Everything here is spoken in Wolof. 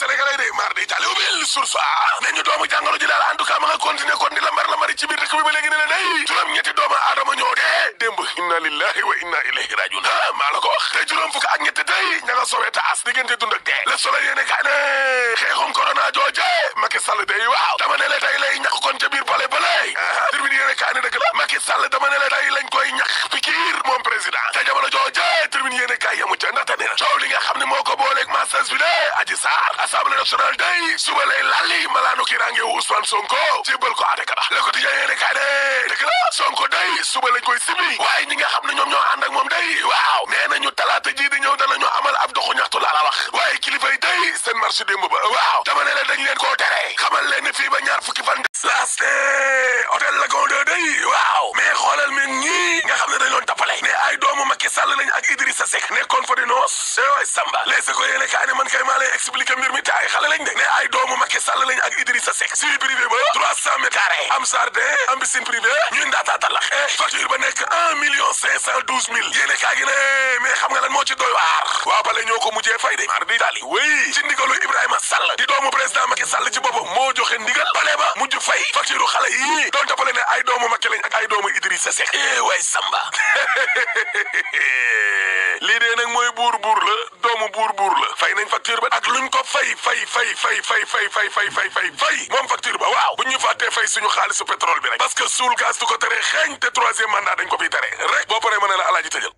sénégalais de mar di tali ubbil source ne ñu doomu jàngoro ji daal en tout cas ma nga continuer kon di lamari ci biir dëkk bi ba léegi ne ne day juróom-ñetti doomu aadama ñoo dee démb inna lillahi wa inna ilayhi rajiun maa la ko wax te juróom fukk ak ñetti day ña nga sowe taas diggante dund ak dee le soleil yéene kaa ne xeexum corona jooje Macky Sall day waaw dama ne la day lay ñàkk kon ca biir palais ba lay tribune yéene kaa ne dëgg la Macky Sall dama ne la day lañ koy ñàkk pikiir moom président te jamono jooje tribune yéene kaa yamu ca ndaxte nee na coow li nga xam ne moo ko booleeg massage bi de Adji Sarr assemblée nationale day suba lay lalli malaanu kirange wu Ousmane Sonko jébbal ko àtte ka ba le quotidien yéene kaa ne dëgg la Sonko day suba lañ koy sibi waaye ñi nga xam ne ñoom ñoo ànd ak moom day waaw nee nañu talaata ji di ñëw danañu amal ab doxu ñaxtu laa la wax waaye kilifa yi day seen marche démb ba waaw dama ne la dañ leen koo tere xamal leen ne fii ba ñaar fukki fan laaste hôtel Lagon 2 day waaw mais xoolal men ñii nga xam ne dañ doon tappale ne ay doomu Macky Sall lañ ak Idrissa Seck nekkoon fa di noos waay Samba les ko yéene kaa ne man kay maa lay expliquer mbir mi te ay xale lañ de ne ay doomu Macky Sall lañ ak Idrissa Seck suivi privé ba 300 mètres carrés am jardin am piscine privée ñun daataa talax facture ba nekk 1,512,000 yéene kaa gi ne mais xam nga lan moo ci doy waar waa bale ñoo ko mujjee fay de mar di daali wéy ci ndigalu Ibrahima Sall di doomu président Macky Sall ci boppam moo joxe ndigal bale ba mujj fay facture xale yi doon toppale ne ay doomu Macky lañ ak ay doomu Idrissa Seck waay Samba lii dee nag mooy buur la doomu buur la fay nañ facture ba ak luñ ko fay moom facture ba waaw bu ñu fàttee fay suñu xaalisu pétrole bi rek parce que suul gaz du ko tere xeeñ te troisième mandat dañ ko fiy tere rek boo paree mën ne la alaaji tëjal